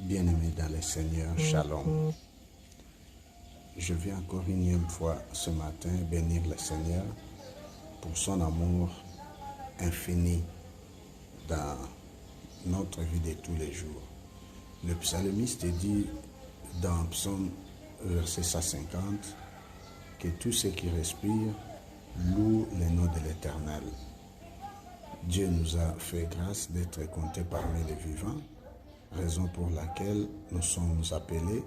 Bien-aimés dans le Seigneur, Shalom. Je viens encore une énième fois ce matin bénir le Seigneur pour son amour infini dans notre vie de tous les jours. Le psalmiste dit dans Psaume verset 150 que tout ce qui respire loue le nom de l'Éternel. Dieu nous a fait grâce d'être comptés parmi les vivants, raison pour laquelle nous sommes appelés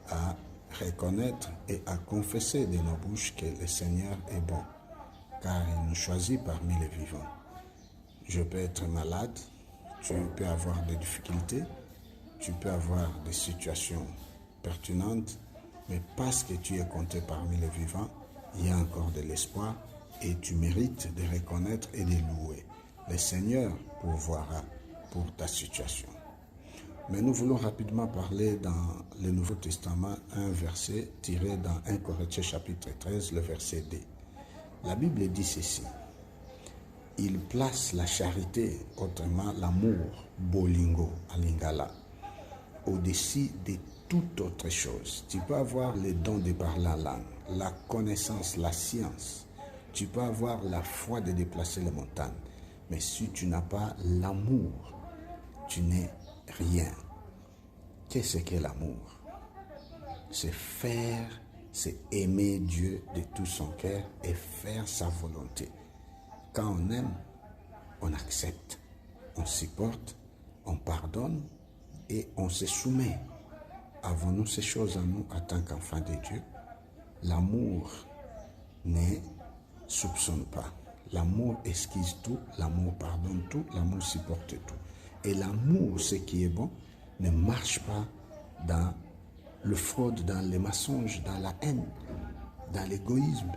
à reconnaître et à confesser de nos bouches que le Seigneur est bon, car il nous choisit parmi les vivants. Je peux être malade, tu peux avoir des difficultés, tu peux avoir des situations pertinentes, mais parce que tu es compté parmi les vivants, il y a encore de l'espoir et tu mérites de reconnaître et de louer. Le Seigneur pourvoira pour ta situation. Mais nous voulons rapidement parler dans le Nouveau Testament un verset tiré dans 1 Corinthiens chapitre 13, le verset 2. La Bible dit ceci: il place la charité, autrement l'amour, bolingo, à lingala, au-dessus de toute autre chose. Tu peux avoir le don de parler en langue, la connaissance, la science. Tu peux avoir la foi de déplacer les montagnes. Mais si tu n'as pas l'amour, tu n'es rien. Qu'est-ce que l'amour? C'est faire, c'est aimer Dieu de tout son cœur et faire sa volonté. Quand on aime, on accepte, on supporte, on pardonne et on se soumet. Avons-nous ces choses en nous en tant qu'enfants de Dieu? L'amour ne soupçonne pas. L'amour esquisse tout, l'amour pardonne tout, l'amour supporte tout. Et l'amour, ce qui est bon, ne marche pas dans le fraude, dans les mensonges, dans la haine, dans l'égoïsme.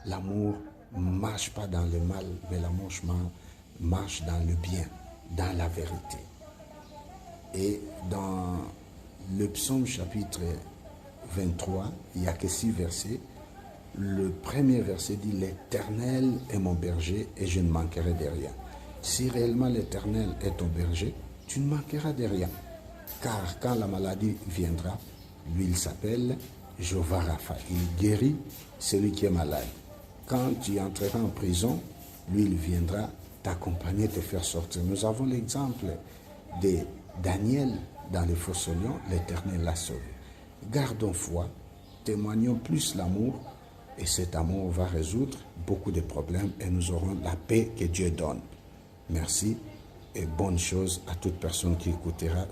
L'amour ne marche pas dans le mal, mais l'amour marche dans le bien, dans la vérité. Et dans le psaume chapitre 23, il n'y a que 6 versets. Le premier verset dit: l'Éternel est mon berger et je ne manquerai de rien. Si réellement l'Éternel est ton berger, tu ne manqueras de rien. Car quand la maladie viendra, lui il s'appelle Jéhovah Rapha. Il guérit celui qui est malade. Quand tu entreras en prison, lui il viendra t'accompagner, te faire sortir. Nous avons l'exemple de Daniel dans le fosse au lion, l'Éternel l'a sauvé. Gardons foi, témoignons plus l'amour, et cet amour va résoudre beaucoup de problèmes et nous aurons la paix que Dieu donne. Merci et bonne chose à toute personne qui écoutera.